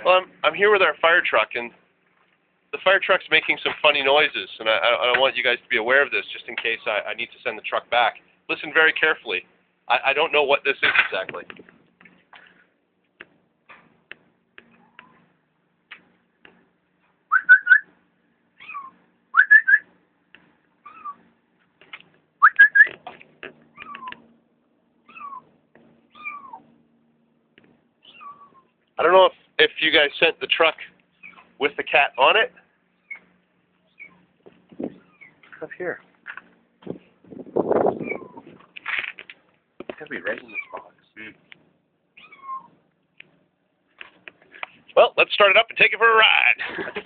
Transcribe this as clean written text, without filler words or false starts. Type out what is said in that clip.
Well, I'm here with our fire truck, and the fire truck's making some funny noises, and I want you guys to be aware of this, just in case I need to send the truck back. Listen very carefully. I don't know what this is exactly. I don't know if you guys sent the truck with the cat on it. Up here. It's gotta be right in this box. Well, let's start it up and take it for a ride.